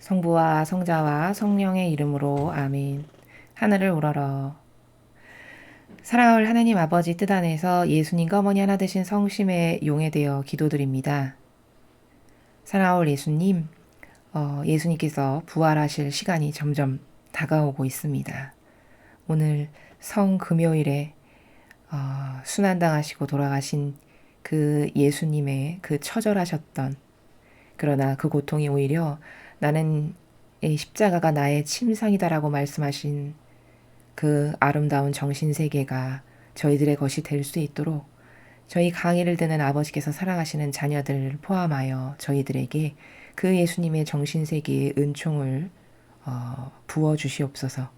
성부와 성자와 성령의 이름으로 아멘. 하늘을 우러러. 사랑할 하나님 아버지 뜻 안에서 예수님과 어머니 하나 되신 성심의 용에 되어 기도드립니다. 사랑할 예수님, 예수님께서 부활하실 시간이 점점 다가오고 있습니다. 오늘 성금요일에 순환당하시고 돌아가신 그 예수님의 그 처절하셨던, 그러나 그 고통이 오히려 나는 이 십자가가 나의 침상이다라고 말씀하신 그 아름다운 정신세계가 저희들의 것이 될 수 있도록 저희 강의를 듣는 아버지께서 사랑하시는 자녀들 포함하여 저희들에게 그 예수님의 정신세계의 은총을 부어주시옵소서.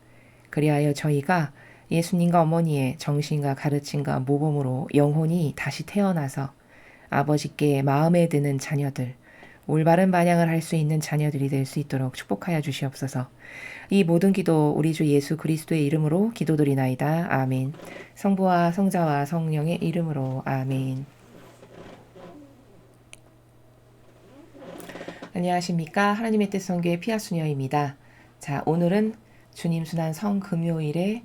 그리하여 저희가 예수님과 어머니의 정신과 가르침과 모범으로 영혼이 다시 태어나서 아버지께 마음에 드는 자녀들, 올바른 반향을 할 수 있는 자녀들이 될 수 있도록 축복하여 주시옵소서. 이 모든 기도 우리 주 예수 그리스도의 이름으로 기도드리나이다. 아멘. 성부와 성자와 성령의 이름으로 아멘. 안녕하십니까. 하나님의 뜻 선교의 피아수녀입니다. 자, 오늘은 주님 순환 성금요일에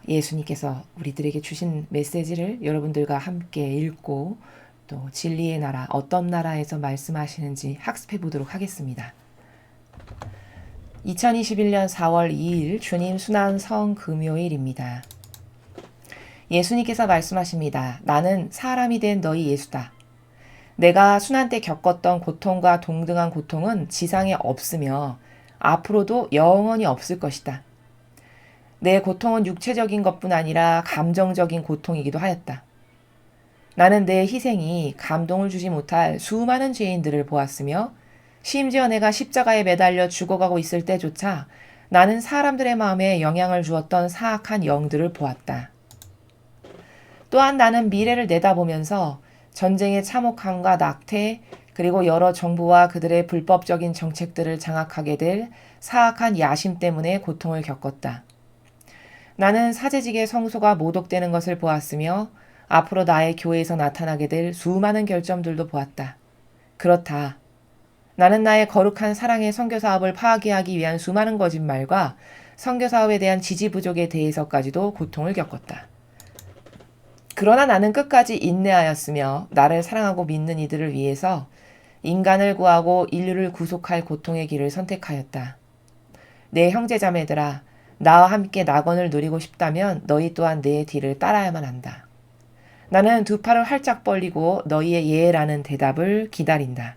예수님께서 우리들에게 주신 메시지를 여러분들과 함께 읽고 또 진리의 나라, 어떤 나라에서 말씀하시는지 학습해 보도록 하겠습니다. 2021년 4월 2일 주님 순환 성금요일입니다. 예수님께서 말씀하십니다. 나는 사람이 된 너희 예수다. 내가 순환 때 겪었던 고통과 동등한 고통은 지상에 없으며 앞으로도 영원히 없을 것이다. 내 고통은 육체적인 것뿐 아니라 감정적인 고통이기도 하였다. 나는 내 희생이 감동을 주지 못할 수많은 죄인들을 보았으며 심지어 내가 십자가에 매달려 죽어가고 있을 때조차 나는 사람들의 마음에 영향을 주었던 사악한 영들을 보았다. 또한 나는 미래를 내다보면서 전쟁의 참혹함과 낙태, 그리고 여러 정부와 그들의 불법적인 정책들을 장악하게 될 사악한 야심 때문에 고통을 겪었다. 나는 사제직의 성소가 모독되는 것을 보았으며 앞으로 나의 교회에서 나타나게 될 수많은 결점들도 보았다. 그렇다. 나는 나의 거룩한 사랑의 선교사업을 파괴하기 위한 수많은 거짓말과 선교사업에 대한 지지 부족에 대해서까지도 고통을 겪었다. 그러나 나는 끝까지 인내하였으며 나를 사랑하고 믿는 이들을 위해서 인간을 구하고 인류를 구속할 고통의 길을 선택하였다. 내 형제자매들아, 나와 함께 낙원을 누리고 싶다면 너희 또한 내 뒤를 따라야만 한다. 나는 두 팔을 활짝 벌리고 너희의 예라는 대답을 기다린다.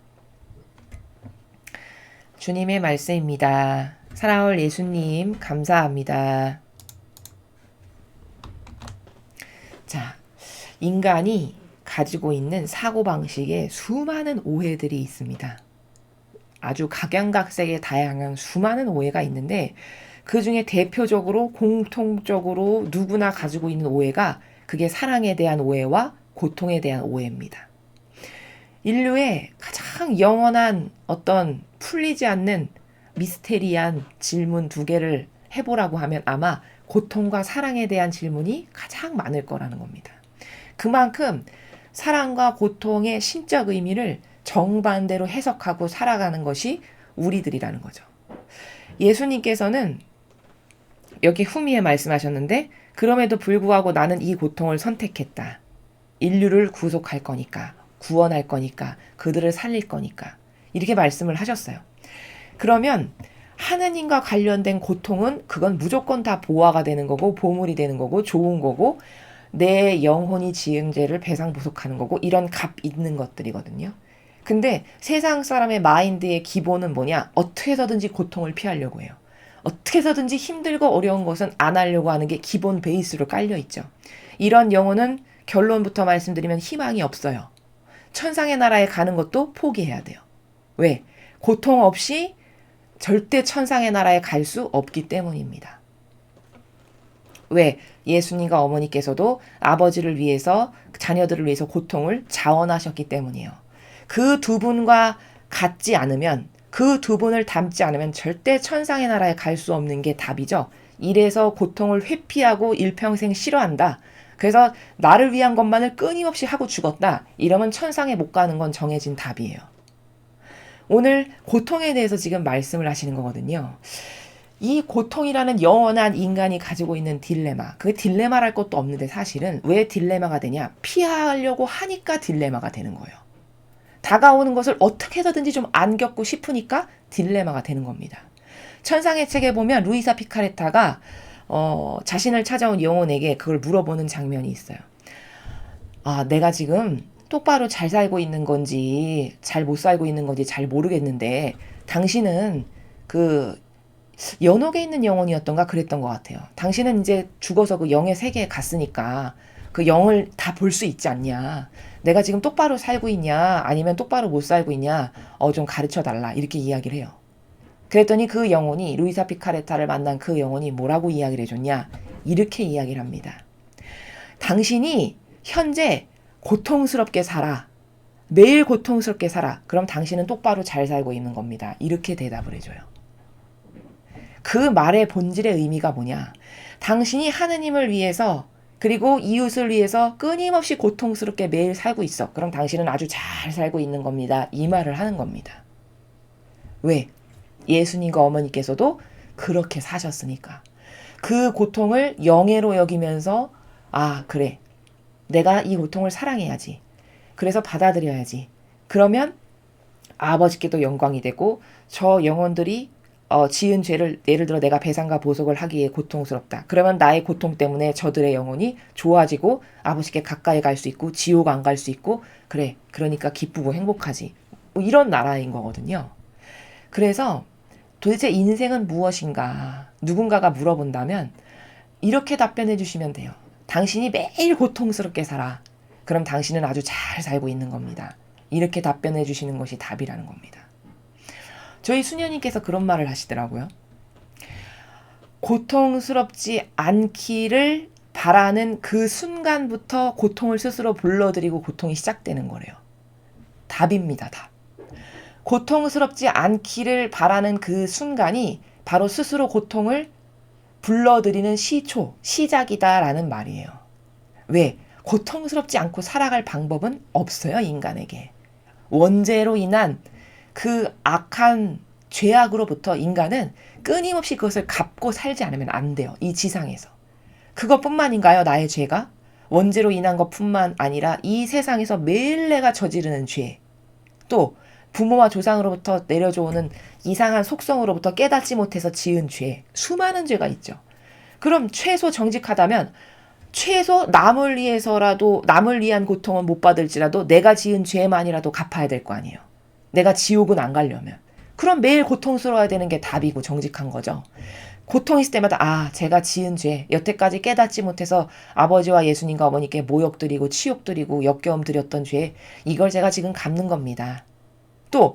주님의 말씀입니다. 사랑할 예수님 감사합니다. 자, 인간이 가지고 있는 사고방식에 수많은 오해들이 있습니다. 아주 각양각색의 다양한 수많은 오해가 있는데 그 중에 대표적으로 공통적으로 누구나 가지고 있는 오해가 그게 사랑에 대한 오해와 고통에 대한 오해입니다. 인류의 가장 영원한 어떤 풀리지 않는 미스테리한 질문 두 개를 해보라고 하면 아마 고통과 사랑에 대한 질문이 가장 많을 거라는 겁니다. 그만큼 사랑과 고통의 신적 의미를 정반대로 해석하고 살아가는 것이 우리들이라는 거죠. 예수님께서는 여기 후미에 말씀하셨는데 그럼에도 불구하고 나는 이 고통을 선택했다. 인류를 구속할 거니까, 구원할 거니까, 그들을 살릴 거니까 이렇게 말씀을 하셨어요. 그러면 하느님과 관련된 고통은 그건 무조건 다 보화가 되는 거고 보물이 되는 거고 좋은 거고 내 영혼이 지은 죄를 배상보속하는 거고 이런 값 있는 것들이거든요. 근데 세상 사람의 마인드의 기본은 뭐냐? 어떻게 해서든지 고통을 피하려고 해요. 어떻게 해서든지 힘들고 어려운 것은 안 하려고 하는 게 기본 베이스로 깔려 있죠. 이런 영혼은 결론부터 말씀드리면 희망이 없어요. 천상의 나라에 가는 것도 포기해야 돼요. 왜? 고통 없이 절대 천상의 나라에 갈 수 없기 때문입니다. 왜? 예수님과 어머니께서도 아버지를 위해서 자녀들을 위해서 고통을 자원하셨기 때문이에요. 그 두 분과 같지 않으면 그 두 분을 닮지 않으면 절대 천상의 나라에 갈 수 없는 게 답이죠. 이래서 고통을 회피하고 일평생 싫어한다. 그래서 나를 위한 것만을 끊임없이 하고 죽었다. 이러면 천상에 못 가는 건 정해진 답이에요. 오늘 고통에 대해서 지금 말씀을 하시는 거거든요. 이 고통이라는 영원한 인간이 가지고 있는 딜레마. 그게 딜레마랄 것도 없는데 사실은 왜 딜레마가 되냐? 피하려고 하니까 딜레마가 되는 거예요. 다가오는 것을 어떻게 해서든지 좀 안 겪고 싶으니까 딜레마가 되는 겁니다. 천상의 책에 보면 루이사 피카레타가 자신을 찾아온 영혼에게 그걸 물어보는 장면이 있어요. 아, 내가 지금 똑바로 잘 살고 있는 건지 잘 못 살고 있는 건지 잘 모르겠는데 당신은 그 연옥에 있는 영혼이었던가 그랬던 것 같아요. 당신은 이제 죽어서 그 영의 세계에 갔으니까 그 영을 다 볼 수 있지 않냐. 내가 지금 똑바로 살고 있냐 아니면 똑바로 못 살고 있냐 좀 가르쳐 달라 이렇게 이야기를 해요. 그랬더니 그 영혼이 루이사 피카레타를 만난 그 영혼이 뭐라고 이야기를 해줬냐 이렇게 이야기를 합니다. 당신이 현재 고통스럽게 살아. 매일 고통스럽게 살아. 그럼 당신은 똑바로 잘 살고 있는 겁니다. 이렇게 대답을 해줘요. 그 말의 본질의 의미가 뭐냐. 당신이 하느님을 위해서 그리고 이웃을 위해서 끊임없이 고통스럽게 매일 살고 있어. 그럼 당신은 아주 잘 살고 있는 겁니다. 이 말을 하는 겁니다. 왜? 예수님과 어머니께서도 그렇게 사셨으니까. 그 고통을 영예로 여기면서 아, 그래. 내가 이 고통을 사랑해야지. 그래서 받아들여야지. 그러면 아버지께도 영광이 되고 저 영혼들이 지은 죄를 예를 들어 내가 배상과 보석을 하기에 고통스럽다. 그러면 나의 고통 때문에 저들의 영혼이 좋아지고 아버지께 가까이 갈 수 있고 지옥 안 갈 수 있고 그래. 그러니까 기쁘고 행복하지. 뭐 이런 나라인 거거든요. 그래서 도대체 인생은 무엇인가 누군가가 물어본다면 이렇게 답변해 주시면 돼요. 당신이 매일 고통스럽게 살아. 그럼 당신은 아주 잘 살고 있는 겁니다. 이렇게 답변해 주시는 것이 답이라는 겁니다. 저희 수녀님께서 그런 말을 하시더라고요. 고통스럽지 않기를 바라는 그 순간부터 고통을 스스로 불러들이고 고통이 시작되는 거래요. 답입니다. 답. 고통스럽지 않기를 바라는 그 순간이 바로 스스로 고통을 불러들이는 시초, 시작이다라는 말이에요. 왜? 고통스럽지 않고 살아갈 방법은 없어요, 인간에게. 원죄로 인한 그 악한 죄악으로부터 인간은 끊임없이 그것을 갚고 살지 않으면 안 돼요, 이 지상에서. 그것뿐만인가요, 나의 죄가? 원죄로 인한 것뿐만 아니라 이 세상에서 매일 내가 저지르는 죄, 또 부모와 조상으로부터 내려져오는 이상한 속성으로부터 깨닫지 못해서 지은 죄, 수많은 죄가 있죠. 그럼 최소 정직하다면 최소 남을 위해서라도 남을 위한 고통은 못 받을지라도 내가 지은 죄만이라도 갚아야 될 거 아니에요. 내가 지옥은 안 가려면. 그럼 매일 고통스러워야 되는 게 답이고 정직한 거죠. 고통 있을 때마다 아, 제가 지은 죄, 여태까지 깨닫지 못해서 아버지와 예수님과 어머니께 모욕드리고 치욕드리고 역겨움 드렸던 죄, 이걸 제가 지금 갚는 겁니다. 또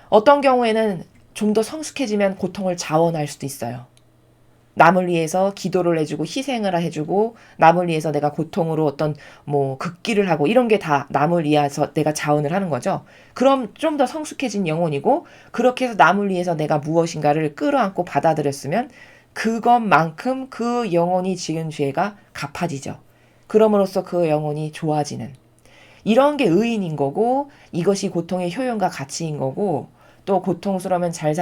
어떤 경우에는 좀 더 성숙해지면 고통을 자원할 수도 있어요. 남을 위해서 기도를 해주고 희생을 해주고 남을 위해서 내가 고통으로 어떤 극기를 하고 이런 게 다 남을 위해서 내가 자원을 하는 거죠. 그럼 좀 더 성숙해진 영혼이고 그렇게 해서 남을 위해서 내가 무엇인가를 끌어안고 받아들였으면 그것만큼 그 영혼이 지은 죄가 갚아지죠. 그럼으로써 그 영혼이 좋아지는 이런 게 의인인 거고 이것이 고통의 효용과 가치인 거고 또 고통스러우면 잘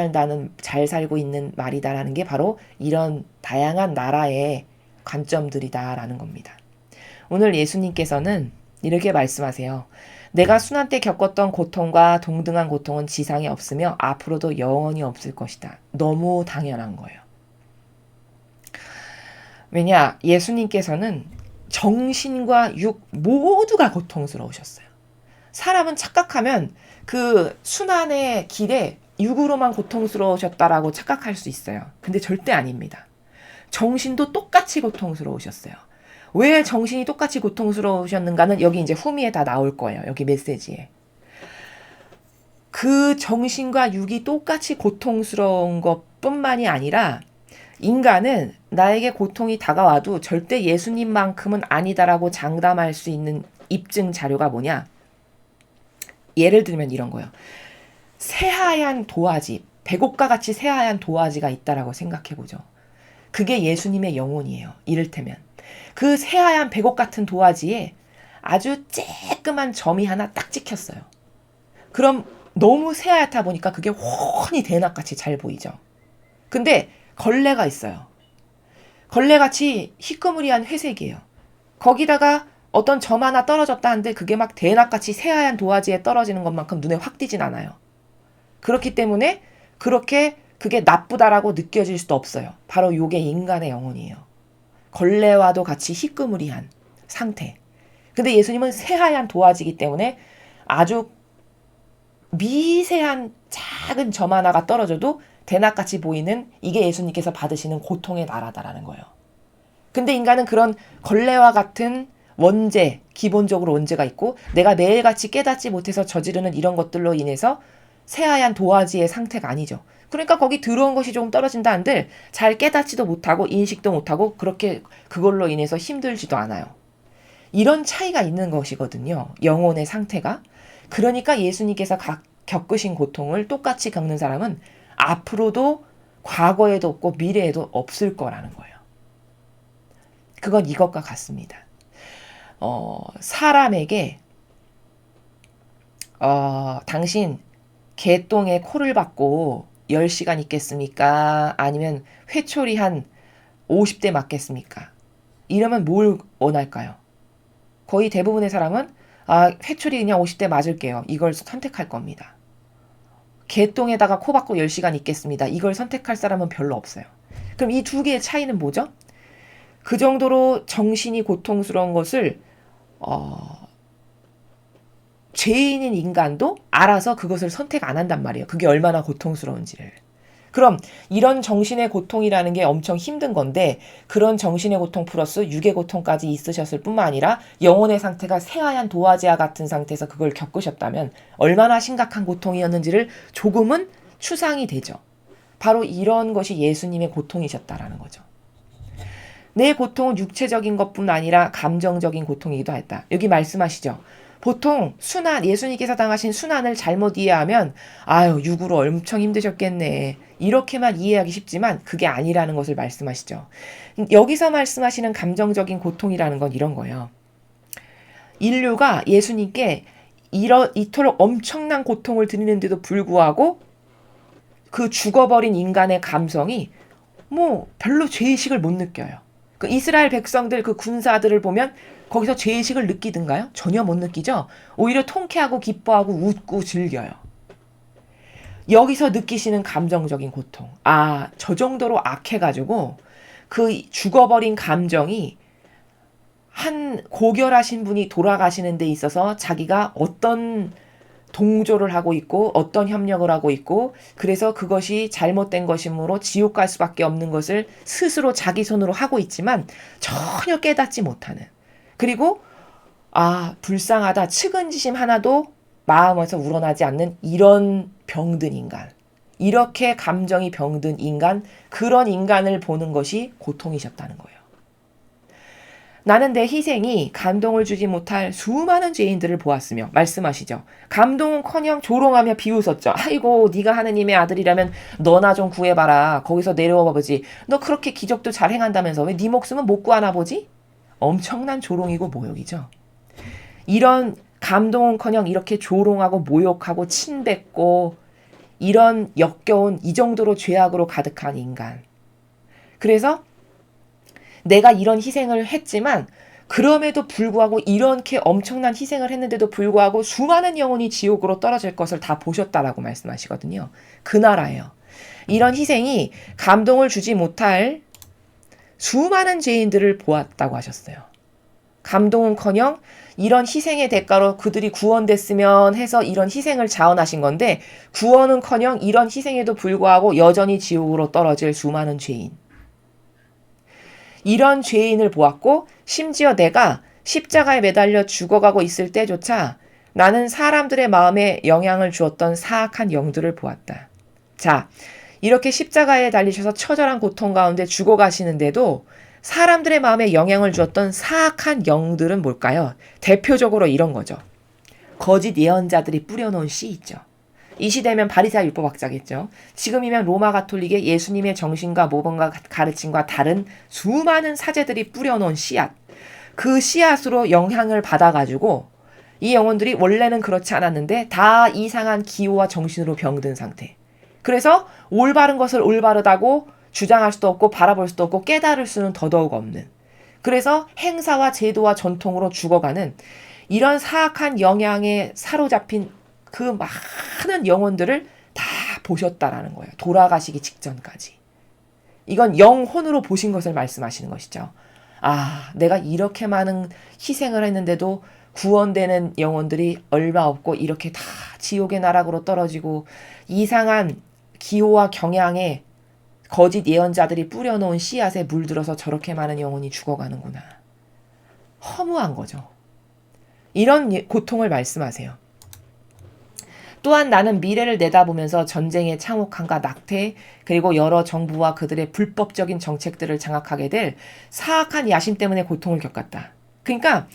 살고 있는 말이다라는 게 바로 이런 다양한 나라의 관점들이다라는 겁니다. 오늘 예수님께서는 이렇게 말씀하세요. 내가 순환 때 겪었던 고통과 동등한 고통은 지상에 없으며 앞으로도 영원히 없을 것이다. 너무 당연한 거예요. 왜냐? 예수님께서는 정신과 육 모두가 고통스러우셨어요. 사람은 착각하면 그 순환의 길에 육으로만 고통스러우셨다라고 착각할 수 있어요. 근데 절대 아닙니다. 정신도 똑같이 고통스러우셨어요. 왜 정신이 똑같이 고통스러우셨는가는 여기 이제 후미에 다 나올 거예요. 여기 메시지에. 그 정신과 육이 똑같이 고통스러운 것뿐만이 아니라 인간은 나에게 고통이 다가와도 절대 예수님만큼은 아니다라고 장담할 수 있는 입증 자료가 뭐냐? 예를 들면 이런 거예요. 새하얀 도화지, 백옥과 같이 새하얀 도화지가 있다라고 생각해보죠. 그게 예수님의 영혼이에요. 이를테면. 그 새하얀 백옥 같은 도화지에 아주 쬐끄만 점이 하나 딱 찍혔어요. 그럼 너무 새하얗다 보니까 그게 훤히 대낮같이 잘 보이죠. 근데 걸레가 있어요. 걸레같이 희끄무리한 회색이에요. 거기다가 어떤 점 하나 떨어졌다 한데 그게 막 대낮같이 새하얀 도화지에 떨어지는 것만큼 눈에 확 띄진 않아요. 그렇기 때문에 그렇게 그게 나쁘다라고 느껴질 수도 없어요. 바로 요게 인간의 영혼이에요. 걸레와도 같이 희끄무리한 상태. 근데 예수님은 새하얀 도화지이기 때문에 아주 미세한 작은 점 하나가 떨어져도 대낮같이 보이는 이게 예수님께서 받으시는 고통의 나라다라는 거예요. 근데 인간은 그런 걸레와 같은 원죄, 기본적으로 원죄가 있고 내가 매일같이 깨닫지 못해서 저지르는 이런 것들로 인해서 새하얀 도화지의 상태가 아니죠. 그러니까 거기 들어온 것이 조금 떨어진다 한들 잘 깨닫지도 못하고 인식도 못하고 그렇게 그걸로 인해서 힘들지도 않아요. 이런 차이가 있는 것이거든요. 영혼의 상태가. 그러니까 예수님께서 겪으신 고통을 똑같이 겪는 사람은 앞으로도 과거에도 없고 미래에도 없을 거라는 거예요. 그건 이것과 같습니다. 사람에게 당신 개똥에 코를 박고 10시간 있겠습니까? 아니면 회초리 한 50대 맞겠습니까? 이러면 뭘 원할까요? 거의 대부분의 사람은 회초리 그냥 50대 맞을게요. 이걸 선택할 겁니다. 개똥에다가 코 박고 10시간 있겠습니다. 이걸 선택할 사람은 별로 없어요. 그럼 이 두 개의 차이는 뭐죠? 그 정도로 정신이 고통스러운 것을 죄인인 인간도 알아서 그것을 선택 안 한단 말이에요. 그게 얼마나 고통스러운지를. 그럼 이런 정신의 고통이라는 게 엄청 힘든 건데 그런 정신의 고통 플러스 육의 고통까지 있으셨을 뿐만 아니라 영혼의 상태가 새하얀 도화지와 같은 상태에서 그걸 겪으셨다면 얼마나 심각한 고통이었는지를 조금은 추상이 되죠. 바로 이런 것이 예수님의 고통이셨다라는 거죠. 내 고통은 육체적인 것뿐 아니라 감정적인 고통이기도 했다. 여기 말씀하시죠. 보통 예수님께서 당하신 순환을 잘못 이해하면 육으로 엄청 힘드셨겠네. 이렇게만 이해하기 쉽지만 그게 아니라는 것을 말씀하시죠. 여기서 말씀하시는 감정적인 고통이라는 건 이런 거예요. 인류가 예수님께 이토록 엄청난 고통을 드리는데도 불구하고 그 죽어버린 인간의 감성이 별로 죄의식을 못 느껴요. 그 이스라엘 백성들 그 군사들을 보면 거기서 죄의식을 느끼든가요? 전혀 못 느끼죠? 오히려 통쾌하고 기뻐하고 웃고 즐겨요. 여기서 느끼시는 감정적인 고통. 저 정도로 악해가지고 그 죽어버린 감정이 한 고결하신 분이 돌아가시는 데 있어서 자기가 어떤 동조를 하고 있고 어떤 협력을 하고 있고 그래서 그것이 잘못된 것이므로 지옥 갈 수밖에 없는 것을 스스로 자기 손으로 하고 있지만 전혀 깨닫지 못하는 그리고 불쌍하다 측은지심 하나도 마음에서 우러나지 않는 이런 병든 인간 이렇게 감정이 병든 인간 그런 인간을 보는 것이 고통이셨다는 거예요. 나는 내 희생이 감동을 주지 못할 수많은 죄인들을 보았으며 말씀하시죠. 감동은커녕 조롱하며 비웃었죠. 아이고 네가 하느님의 아들이라면 너나 좀 구해봐라. 거기서 내려와 보지. 너 그렇게 기적도 잘 행한다면서 왜 네 목숨은 못 구하나 보지? 엄청난 조롱이고 모욕이죠. 이런 감동은커녕 이렇게 조롱하고 모욕하고 침뱉고 이런 역겨운 이 정도로 죄악으로 가득한 인간. 그래서 내가 이런 희생을 했지만 그럼에도 불구하고 이렇게 엄청난 희생을 했는데도 불구하고 수많은 영혼이 지옥으로 떨어질 것을 다 보셨다라고 말씀하시거든요. 그 나라예요. 이런 희생이 감동을 주지 못할 수많은 죄인들을 보았다고 하셨어요. 감동은커녕 이런 희생의 대가로 그들이 구원됐으면 해서 이런 희생을 자원하신 건데 구원은커녕 이런 희생에도 불구하고 여전히 지옥으로 떨어질 수많은 죄인. 이런 죄인을 보았고 심지어 내가 십자가에 매달려 죽어가고 있을 때조차 나는 사람들의 마음에 영향을 주었던 사악한 영들을 보았다. 자, 이렇게 십자가에 달리셔서 처절한 고통 가운데 죽어가시는데도 사람들의 마음에 영향을 주었던 사악한 영들은 뭘까요? 대표적으로 이런 거죠. 거짓 예언자들이 뿌려놓은 씨 있죠. 이 시대면 바리새인 율법학자겠죠. 지금이면 로마 가톨릭의 예수님의 정신과 모범과 가르침과 다른 수많은 사제들이 뿌려놓은 씨앗. 그 씨앗으로 영향을 받아가지고 이 영혼들이 원래는 그렇지 않았는데 다 이상한 기호와 정신으로 병든 상태. 그래서 올바른 것을 올바르다고 주장할 수도 없고 바라볼 수도 없고 깨달을 수는 더더욱 없는. 그래서 행사와 제도와 전통으로 죽어가는 이런 사악한 영향에 사로잡힌 그 많은 영혼들을 다 보셨다라는 거예요. 돌아가시기 직전까지. 이건 영혼으로 보신 것을 말씀하시는 것이죠. 아, 내가 이렇게 많은 희생을 했는데도 구원되는 영혼들이 얼마 없고 이렇게 다 지옥의 나락으로 떨어지고 이상한 기호와 경향에 거짓 예언자들이 뿌려놓은 씨앗에 물들어서 저렇게 많은 영혼이 죽어가는구나. 허무한 거죠. 이런 고통을 말씀하세요. 또한 나는 미래를 내다보면서 전쟁의 참혹함과 낙태 그리고 여러 정부와 그들의 불법적인 정책들을 장악하게 될 사악한 야심 때문에 고통을 겪었다. 그러니까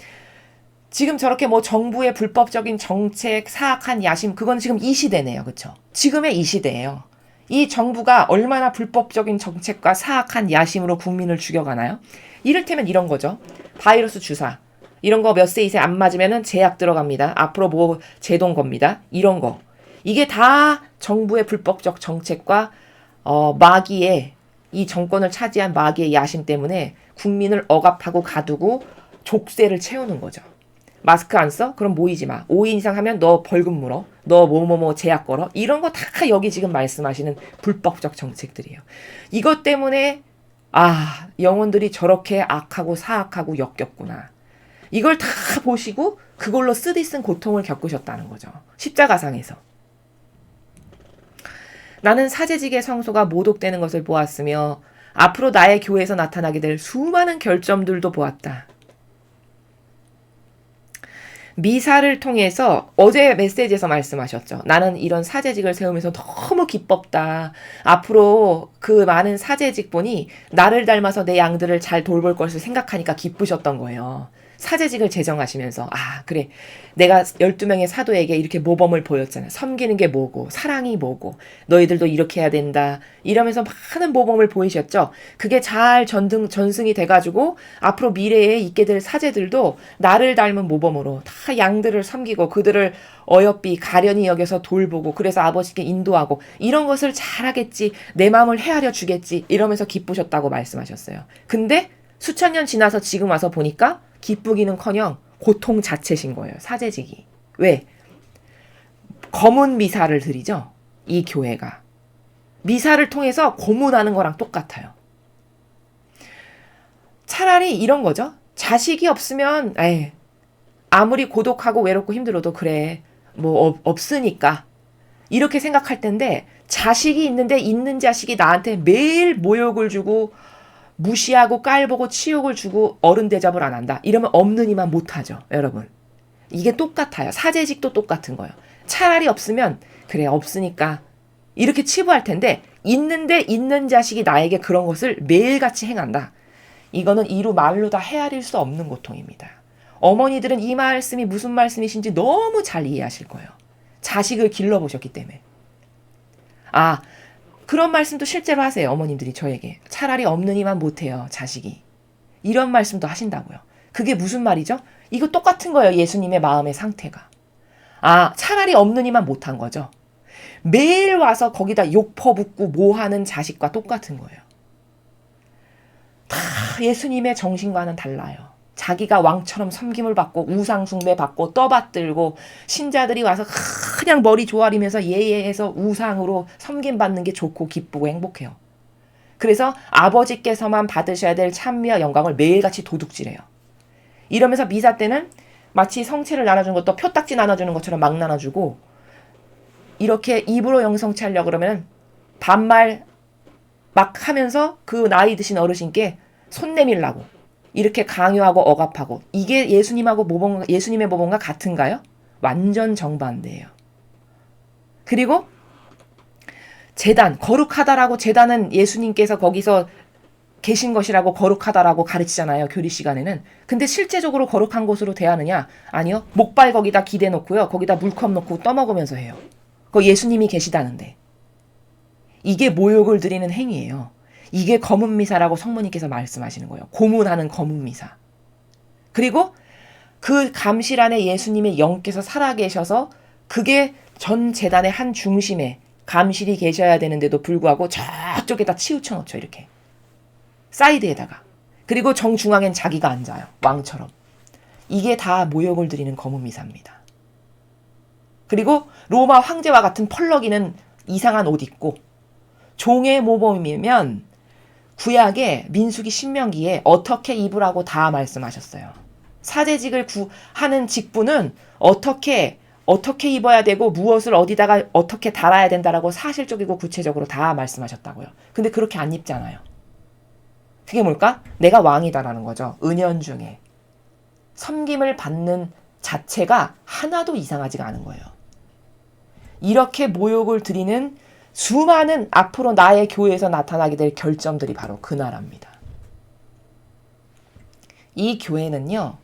지금 저렇게 뭐 정부의 불법적인 정책, 사악한 야심, 그건 지금 이 시대네요. 그렇죠? 지금의 이 시대예요. 이 정부가 얼마나 불법적인 정책과 사악한 야심으로 국민을 죽여가나요? 이를테면 이런 거죠. 바이러스 주사. 이런 거 몇 세 이상 안 맞으면은 제약 들어갑니다. 앞으로 뭐 제동 겁니다. 이런 거. 이게 다 정부의 불법적 정책과 마귀의 이 정권을 차지한 마귀의 야심 때문에 국민을 억압하고 가두고 족쇄를 채우는 거죠. 마스크 안 써? 그럼 모이지 마. 5인 이상 하면 너 벌금 물어. 너 뭐뭐뭐 제약 걸어. 이런 거 다 여기 지금 말씀하시는 불법적 정책들이에요. 이것 때문에 아, 영혼들이 저렇게 악하고 사악하고 역겹구나. 이걸 다 보시고 그걸로 쓰디쓴 고통을 겪으셨다는 거죠. 십자가상에서. 나는 사제직의 성소가 모독되는 것을 보았으며 앞으로 나의 교회에서 나타나게 될 수많은 결점들도 보았다. 미사를 통해서 어제 메시지에서 말씀하셨죠. 나는 이런 사제직을 세우면서 너무 기뻤다. 앞으로 그 많은 사제직분이 나를 닮아서 내 양들을 잘 돌볼 것을 생각하니까 기쁘셨던 거예요. 사제직을 제정하시면서 아 그래 내가 12명의 사도에게 이렇게 모범을 보였잖아. 섬기는 게 뭐고 사랑이 뭐고 너희들도 이렇게 해야 된다. 이러면서 많은 모범을 보이셨죠. 그게 잘 전승이 돼가지고 앞으로 미래에 있게 될 사제들도 나를 닮은 모범으로 다 양들을 섬기고 그들을 어여삐 가련히 여겨서 돌보고 그래서 아버지께 인도하고 이런 것을 잘하겠지. 내 마음을 헤아려 주겠지. 이러면서 기쁘셨다고 말씀하셨어요. 근데 수천 년 지나서 지금 와서 보니까 기쁘기는커녕 고통 자체신 거예요. 사제직이. 왜? 검은 미사를 드리죠. 이 교회가. 미사를 통해서 고문하는 거랑 똑같아요. 차라리 이런 거죠. 자식이 없으면 아무리 고독하고 외롭고 힘들어도 그래. 뭐 없으니까. 이렇게 생각할 텐데 자식이 있는데 있는 자식이 나한테 매일 모욕을 주고 무시하고 깔보고 치욕을 주고 어른 대접을 안 한다. 이러면 없는 이만 못하죠. 여러분. 이게 똑같아요. 사제직도 똑같은 거예요. 차라리 없으면 그래 없으니까 이렇게 치부할 텐데 있는데 있는 자식이 나에게 그런 것을 매일같이 행한다. 이거는 이루 말로 다 헤아릴 수 없는 고통입니다. 어머니들은 이 말씀이 무슨 말씀이신지 너무 잘 이해하실 거예요. 자식을 길러보셨기 때문에. 아 그런 말씀도 실제로 하세요. 어머님들이 저에게. 차라리 없는 이만 못해요. 자식이. 이런 말씀도 하신다고요. 그게 무슨 말이죠? 이거 똑같은 거예요. 예수님의 마음의 상태가. 아 차라리 없는 이만 못한 거죠. 매일 와서 거기다 욕 퍼붓고 뭐하는 자식과 똑같은 거예요. 다 예수님의 정신과는 달라요. 자기가 왕처럼 섬김을 받고 우상 숭배 받고 떠받들고 신자들이 와서 그냥 머리 조아리면서 예예해서 우상으로 섬김 받는 게 좋고 기쁘고 행복해요. 그래서 아버지께서만 받으셔야 될 찬미와 영광을 매일같이 도둑질해요. 이러면서 미사 때는 마치 성체를 나눠주는 것도 표딱지 나눠주는 것처럼 막 나눠주고 이렇게 입으로 영성치 하려고 그러면 반말 막 하면서 그 나이 드신 어르신께 손 내밀라고 이렇게 강요하고 억압하고 이게 예수님하고 예수님의 모범과 같은가요? 완전 정반대예요. 그리고 제단, 거룩하다라고 제단은 예수님께서 거기서 계신 것이라고 거룩하다라고 가르치잖아요. 교리 시간에는. 근데 실제적으로 거룩한 곳으로 대하느냐? 아니요. 목발 거기다 기대 놓고요. 거기다 물컵 놓고 떠먹으면서 해요. 거 예수님이 계시다는데. 이게 모욕을 드리는 행위예요. 이게 검은 미사라고 성모님께서 말씀하시는 거예요. 고문하는 검은 미사. 그리고 그 감실 안에 예수님의 영께서 살아계셔서 그게 전 재단의 한 중심에 감실이 계셔야 되는데도 불구하고 저쪽에다 치우쳐 놓죠. 이렇게. 사이드에다가. 그리고 정중앙엔 자기가 앉아요. 왕처럼. 이게 다 모욕을 드리는 거문 미사입니다. 그리고 로마 황제와 같은 펄럭이는 이상한 옷 입고 종의 모범이면 구약의 민수기 신명기에 어떻게 입으라고 다 말씀하셨어요. 사제직을 하는 직분은 어떻게 입어야 되고 무엇을 어디다가 어떻게 달아야 된다라고 사실적이고 구체적으로 다 말씀하셨다고요. 근데 그렇게 안 입잖아요. 그게 뭘까? 내가 왕이다라는 거죠. 은연중에. 섬김을 받는 자체가 하나도 이상하지가 않은 거예요. 이렇게 모욕을 드리는 수많은 앞으로 나의 교회에서 나타나게 될 결점들이 바로 그 나라입니다. 이 교회는요,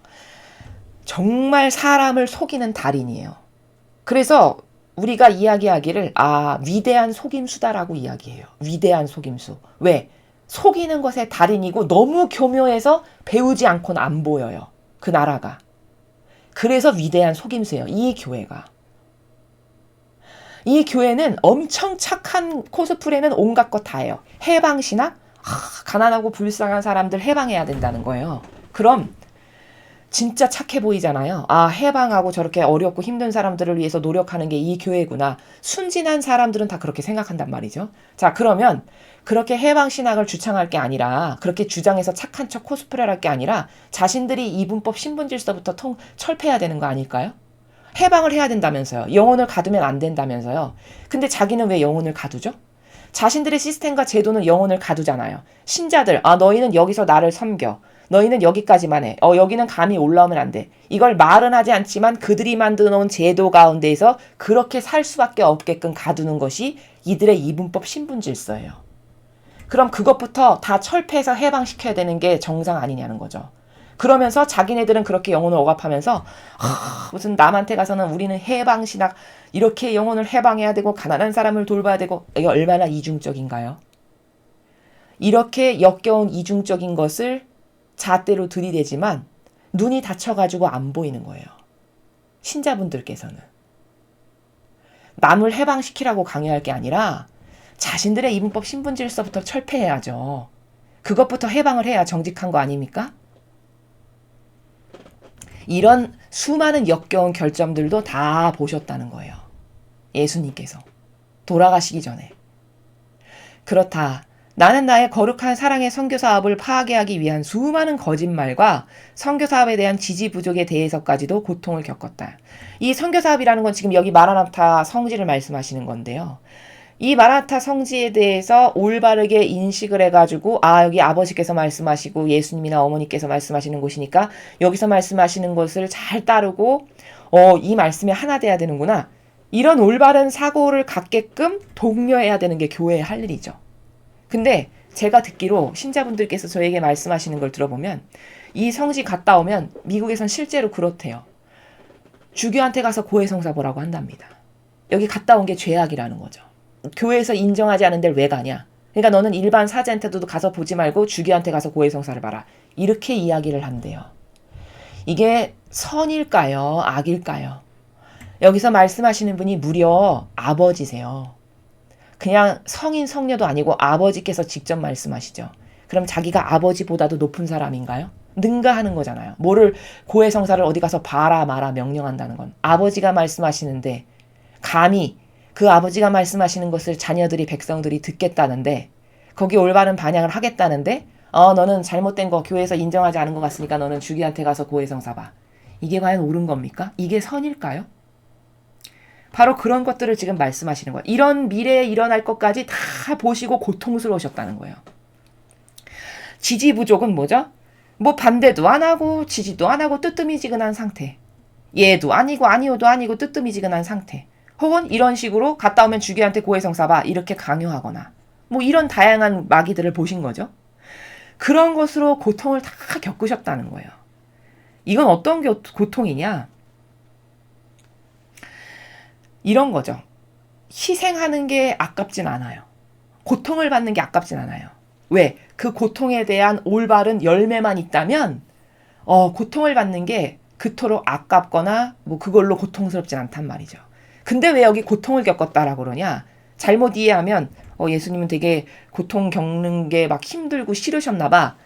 정말 사람을 속이는 달인이에요. 그래서 우리가 이야기하기를 위대한 속임수다라고 이야기해요. 위대한 속임수. 왜? 속이는 것의 달인이고 너무 교묘해서 배우지 않고는 안 보여요. 그 나라가. 그래서 위대한 속임수예요. 이 교회가. 이 교회는 엄청 착한 코스프레는 온갖 것 다 해요. 해방신학? 가난하고 불쌍한 사람들 해방해야 된다는 거예요. 그럼 진짜 착해 보이잖아요. 해방하고 저렇게 어렵고 힘든 사람들을 위해서 노력하는 게 이 교회구나. 순진한 사람들은 다 그렇게 생각한단 말이죠. 자, 그러면 그렇게 해방신학을 주창할 게 아니라, 그렇게 주장해서 착한 척 코스프레를 할 게 아니라 자신들이 이분법 신분질서부터 철폐해야 되는 거 아닐까요? 해방을 해야 된다면서요. 영혼을 가두면 안 된다면서요. 근데 자기는 왜 영혼을 가두죠? 자신들의 시스템과 제도는 영혼을 가두잖아요. 신자들, 너희는 여기서 나를 섬겨. 너희는 여기까지만 해. 여기는 감히 올라오면 안 돼. 이걸 말은 하지 않지만 그들이 만들어 놓은 제도 가운데에서 그렇게 살 수밖에 없게끔 가두는 것이 이들의 이분법 신분 질서예요. 그럼 그것부터 다 철폐해서 해방시켜야 되는 게 정상 아니냐는 거죠. 그러면서 자기네들은 그렇게 영혼을 억압하면서 무슨 남한테 가서는 우리는 해방신학 이렇게 영혼을 해방해야 되고 가난한 사람을 돌봐야 되고, 이게 얼마나 이중적인가요? 이렇게 역겨운 이중적인 것을 잣대로 들이대지만 눈이 닫혀가지고 안 보이는 거예요. 신자분들께서는. 남을 해방시키라고 강요할 게 아니라 자신들의 이분법 신분질서부터 철폐해야죠. 그것부터 해방을 해야 정직한 거 아닙니까? 이런 수많은 역겨운 결점들도 다 보셨다는 거예요. 예수님께서 돌아가시기 전에. 그렇다. 나는 나의 거룩한 사랑의 선교사업을 파괴하기 위한 수많은 거짓말과 선교사업에 대한 지지 부족에 대해서까지도 고통을 겪었다. 이 선교사업이라는 건 지금 여기 마라나타 성지를 말씀하시는 건데요. 이 마라나타 성지에 대해서 올바르게 인식을 해가지고 여기 아버지께서 말씀하시고 예수님이나 어머니께서 말씀하시는 곳이니까 여기서 말씀하시는 것을 잘 따르고 이 말씀에 하나 돼야 되는구나. 이런 올바른 사고를 갖게끔 독려해야 되는 게 교회의 할 일이죠. 근데 제가 듣기로 신자분들께서 저에게 말씀하시는 걸 들어보면 이 성지 갔다 오면 미국에선 실제로 그렇대요. 주교한테 가서 고해성사 보라고 한답니다. 여기 갔다 온 게 죄악이라는 거죠. 교회에서 인정하지 않은 데를 왜 가냐. 그러니까 너는 일반 사제한테도 가서 보지 말고 주교한테 가서 고해성사를 봐라. 이렇게 이야기를 한대요. 이게 선일까요? 악일까요? 여기서 말씀하시는 분이 무려 아버지세요. 그냥 성인 성녀도 아니고 아버지께서 직접 말씀하시죠. 그럼 자기가 아버지보다도 높은 사람인가요? 능가하는 거잖아요. 뭐를 고해성사를 어디 가서 봐라 마라 명령한다는 건 아버지가 말씀하시는데 감히 그 아버지가 말씀하시는 것을 자녀들이 백성들이 듣겠다는데 거기 올바른 반향을 하겠다는데 너는 잘못된 거 교회에서 인정하지 않은 것 같으니까 너는 주기한테 가서 고해성사 봐. 이게 과연 옳은 겁니까? 이게 선일까요? 바로 그런 것들을 지금 말씀하시는 거예요. 이런 미래에 일어날 것까지 다 보시고 고통스러우셨다는 거예요. 지지 부족은 뭐죠? 뭐 반대도 안 하고 지지도 안 하고 뜨뜨미지근한 상태. 예도 아니고 아니오도 아니고 뜨뜨미지근한 상태. 혹은 이런 식으로 갔다 오면 주교한테 고해성사 봐. 이렇게 강요하거나. 뭐 이런 다양한 마귀들을 보신 거죠. 그런 것으로 고통을 다 겪으셨다는 거예요. 이건 어떤 고통이냐? 이런 거죠. 희생하는 게 아깝진 않아요. 고통을 받는 게 아깝진 않아요. 왜? 그 고통에 대한 올바른 열매만 있다면 고통을 받는 게 그토록 아깝거나 뭐 그걸로 고통스럽진 않단 말이죠. 근데 왜 여기 고통을 겪었다라고 그러냐? 잘못 이해하면 예수님은 되게 고통 겪는 게 막 힘들고 싫으셨나 봐.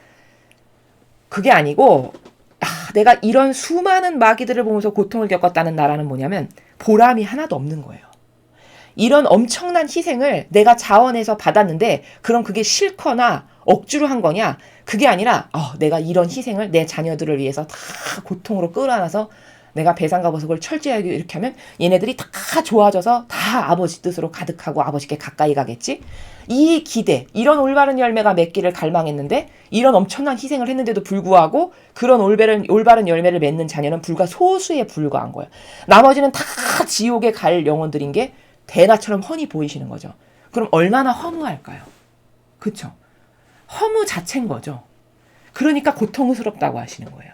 그게 아니고 내가 이런 수많은 마귀들을 보면서 고통을 겪었다는 나라는 뭐냐면 보람이 하나도 없는 거예요. 이런 엄청난 희생을 내가 자원해서 받았는데 그럼 그게 싫거나 억지로 한 거냐? 그게 아니라 내가 이런 희생을 내 자녀들을 위해서 다 고통으로 끌어안아서 내가 배상과보석을 철저하게 이렇게 하면 얘네들이 다 좋아져서 다 아버지 뜻으로 가득하고 아버지께 가까이 가겠지? 이 기대, 이런 올바른 열매가 맺기를 갈망했는데 이런 엄청난 희생을 했는데도 불구하고 그런 올바른 열매를 맺는 자녀는 불과 소수에 불과한 거예요. 나머지는 다 지옥에 갈 영혼들인 게 대낮처럼 훤히 보이시는 거죠. 그럼 얼마나 허무할까요? 그쵸? 허무 자체인 거죠. 그러니까 고통스럽다고 하시는 거예요.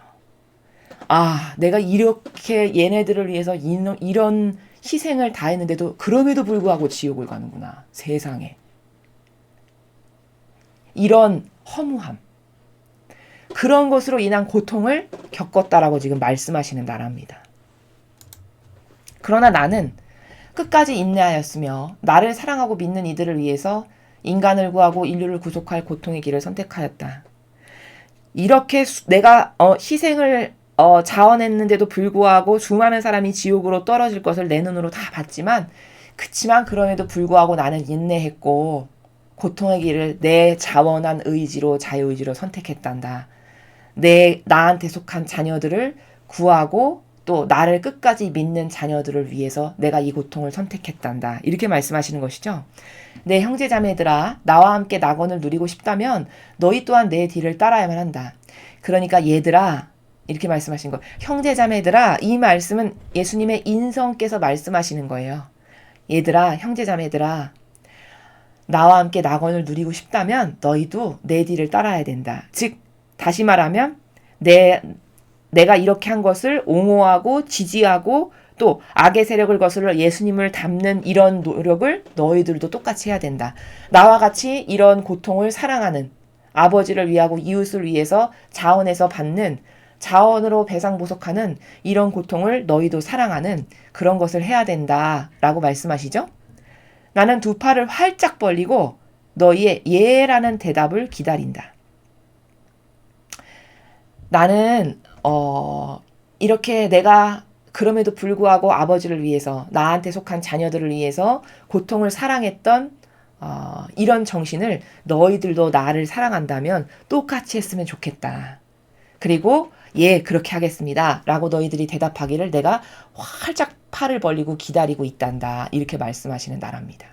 내가 이렇게 얘네들을 위해서 이런 희생을 다 했는데도 그럼에도 불구하고 지옥을 가는구나. 세상에. 이런 허무함. 그런 것으로 인한 고통을 겪었다라고 지금 말씀하시는 나라입니다. 그러나 나는 끝까지 인내하였으며 나를 사랑하고 믿는 이들을 위해서 인간을 구하고 인류를 구속할 고통의 길을 선택하였다. 이렇게 내가 희생을 자원했는데도 불구하고 수많은 사람이 지옥으로 떨어질 것을 내 눈으로 다 봤지만 그치만 그럼에도 불구하고 나는 인내했고 고통의 길을 내 자원한 의지로 자유의지로 선택했단다. 나한테 속한 자녀들을 구하고 또 나를 끝까지 믿는 자녀들을 위해서 내가 이 고통을 선택했단다. 이렇게 말씀하시는 것이죠. 내 형제자매들아 나와 함께 낙원을 누리고 싶다면 너희 또한 내 뒤를 따라야만 한다. 그러니까 얘들아 이렇게 말씀하신 거예요. 형제자매들아 이 말씀은 예수님의 인성께서 말씀하시는 거예요. 얘들아 형제자매들아 나와 함께 낙원을 누리고 싶다면 너희도 내 뒤를 따라야 된다. 즉 다시 말하면 내가 이렇게 한 것을 옹호하고 지지하고 또 악의 세력을 거슬러 예수님을 닮는 이런 노력을 너희들도 똑같이 해야 된다. 나와 같이 이런 고통을 사랑하는 아버지를 위하고 이웃을 위해서 자원해서 받는 자원으로 배상보석하는 이런 고통을 너희도 사랑하는 그런 것을 해야 된다라고 말씀하시죠. 나는 두 팔을 활짝 벌리고 너희의 예라는 대답을 기다린다. 나는 이렇게 내가 그럼에도 불구하고 아버지를 위해서 나한테 속한 자녀들을 위해서 고통을 사랑했던 이런 정신을 너희들도 나를 사랑한다면 똑같이 했으면 좋겠다. 그리고 그렇게 하겠습니다. 라고 너희들이 대답하기를 내가 활짝 팔을 벌리고 기다리고 있단다. 이렇게 말씀하시는 나라입니다.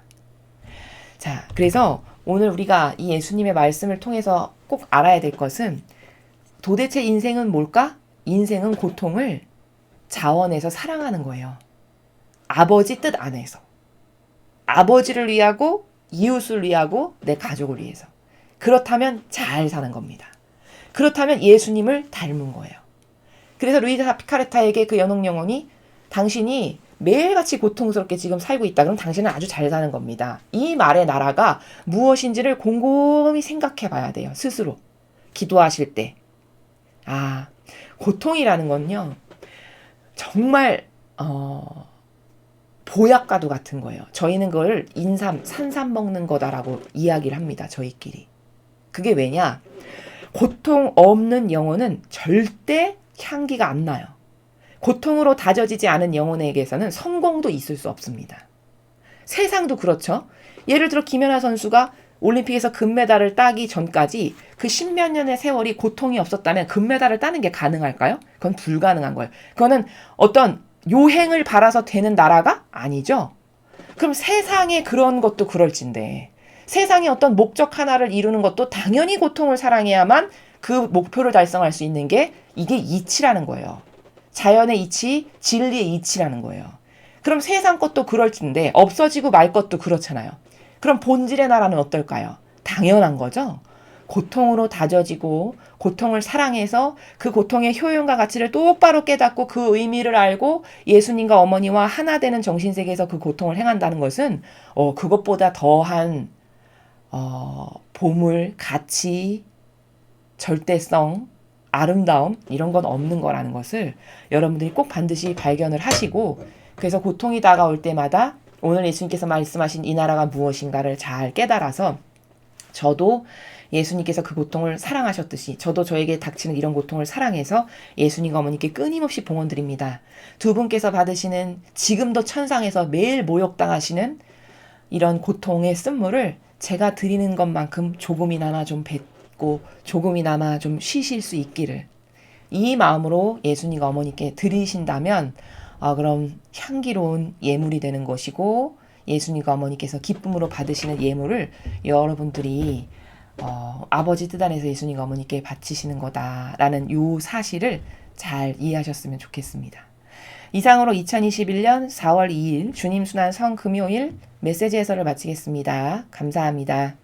자, 그래서 오늘 우리가 이 예수님의 말씀을 통해서 꼭 알아야 될 것은 도대체 인생은 뭘까? 인생은 고통을 자원해서 사랑하는 거예요. 아버지 뜻 안에서. 아버지를 위하고 이웃을 위하고 내 가족을 위해서. 그렇다면 잘 사는 겁니다. 그렇다면 예수님을 닮은 거예요. 그래서 루이자 피카레타에게 그 연옥 영혼이 당신이 매일같이 고통스럽게 지금 살고 있다. 그럼 당신은 아주 잘 사는 겁니다. 이 말의 나라가 무엇인지를 곰곰이 생각해 봐야 돼요. 스스로. 기도하실 때. 고통이라는 건요. 정말 보약과도 같은 거예요. 저희는 그걸 산삼 먹는 거다라고 이야기를 합니다. 저희끼리. 그게 왜냐? 고통 없는 영혼은 절대 향기가 안 나요. 고통으로 다져지지 않은 영혼에게서는 성공도 있을 수 없습니다. 세상도 그렇죠. 예를 들어 김연아 선수가 올림픽에서 금메달을 따기 전까지 그 십몇 년의 세월이 고통이 없었다면 금메달을 따는 게 가능할까요? 그건 불가능한 거예요. 그거는 어떤 요행을 바라서 되는 나라가 아니죠. 그럼 세상에 그런 것도 그럴진데 세상에 어떤 목적 하나를 이루는 것도 당연히 고통을 사랑해야만 그 목표를 달성할 수 있는 게 이게 이치라는 거예요. 자연의 이치, 진리의 이치라는 거예요. 그럼 세상 것도 그럴진데 없어지고 말 것도 그렇잖아요. 그럼 본질의 나라는 어떨까요? 당연한 거죠. 고통으로 다져지고 고통을 사랑해서 그 고통의 효용과 가치를 똑바로 깨닫고 그 의미를 알고 예수님과 어머니와 하나 되는 정신세계에서 그 고통을 행한다는 것은 그것보다 더한 보물, 가치, 절대성 아름다움 이런 건 없는 거라는 것을 여러분들이 꼭 반드시 발견을 하시고, 그래서 고통이 다가올 때마다 오늘 예수님께서 말씀하신 이 나라가 무엇인가를 잘 깨달아서, 저도 예수님께서 그 고통을 사랑하셨듯이 저도 저에게 닥치는 이런 고통을 사랑해서 예수님과 어머니께 끊임없이 봉헌드립니다. 두 분께서 받으시는 지금도 천상에서 매일 모욕당하시는 이런 고통의 쓴물을 제가 드리는 것만큼 조금이나마 좀 뱉고 조금이나마 좀 쉬실 수 있기를, 이 마음으로 예수님과 어머니께 드리신다면 그럼 향기로운 예물이 되는 것이고, 예수님과 어머니께서 기쁨으로 받으시는 예물을 여러분들이 아버지 뜻 안에서 예수님과 어머니께 바치시는 거다라는 요 사실을 잘 이해하셨으면 좋겠습니다. 이상으로 2021년 4월 2일 주님 순환 성 금요일 메시지 해설을 마치겠습니다. 감사합니다.